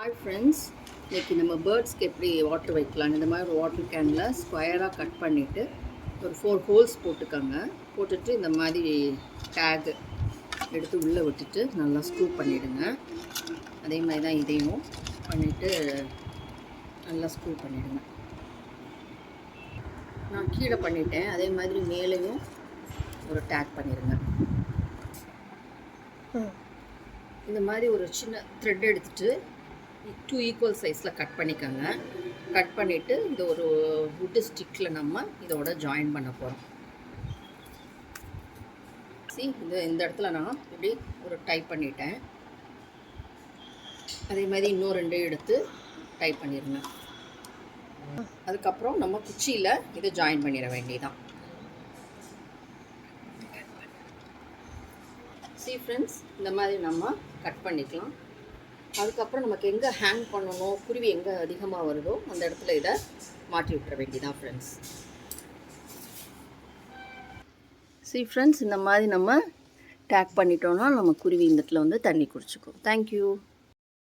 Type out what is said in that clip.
Hi friends, இன்றைக்கி நம்ம பேர்ட்ஸ்க்கு எப்படி வாட்டர் வைக்கலாம். இந்த மாதிரி ஒரு வாட்டர் கேனில் ஸ்கொயராக கட் பண்ணிவிட்டு ஒரு 4 ஹோல்ஸ் போட்டுட்டு இந்த மாதிரி டேக் எடுத்து உள்ளே விட்டுட்டு நல்லா ஸ்க்ரூ பண்ணிவிடுங்க. அதே மாதிரி தான் இதையும் பண்ணிவிட்டு நல்லா ஸ்க்ரூ பண்ணிவிடுங்க. நான் கீழே பண்ணிட்டேன். அதே மாதிரி மேலேயும் ஒரு டேக் பண்ணிடுங்க. இந்த மாதிரி ஒரு சின்ன த்ரெட் எடுத்துகிட்டு 2 ஈக்குவல் சைஸில் கட் பண்ணிக்கோங்க. கட் பண்ணிவிட்டு இது ஒரு வுட்டு ஸ்டிக்கில் நம்ம இதோட ஜாயின் பண்ண போகிறோம். இந்த இடத்துல நான் இப்படி ஒரு டைப் பண்ணிட்டேன். அதே மாதிரி இன்னும் 2 எடுத்து டைப் பண்ணிடுங்க. அதுக்கப்புறம் நம்ம குச்சியில் இதை ஜாயின் பண்ணிட வேண்டியதான். ஃப்ரெண்ட்ஸ், இந்த மாதிரி நம்ம கட் பண்ணிக்கலாம். அதுக்கப்புறம் நமக்கு எங்கே ஹேங் பண்ணணும், குருவி எங்கே அதிகமாக வருதோ அந்த இடத்துல இதை மாட்டி விட்டுற வேண்டியதான் ஃப்ரெண்ட்ஸ். ஃப்ரெண்ட்ஸ், இந்த மாதிரி நம்ம டேக் பண்ணிட்டோன்னா நம்ம குருவி இந்த இடத்துல வந்து தண்ணி குடிச்சிக்கும். தேங்க்யூ.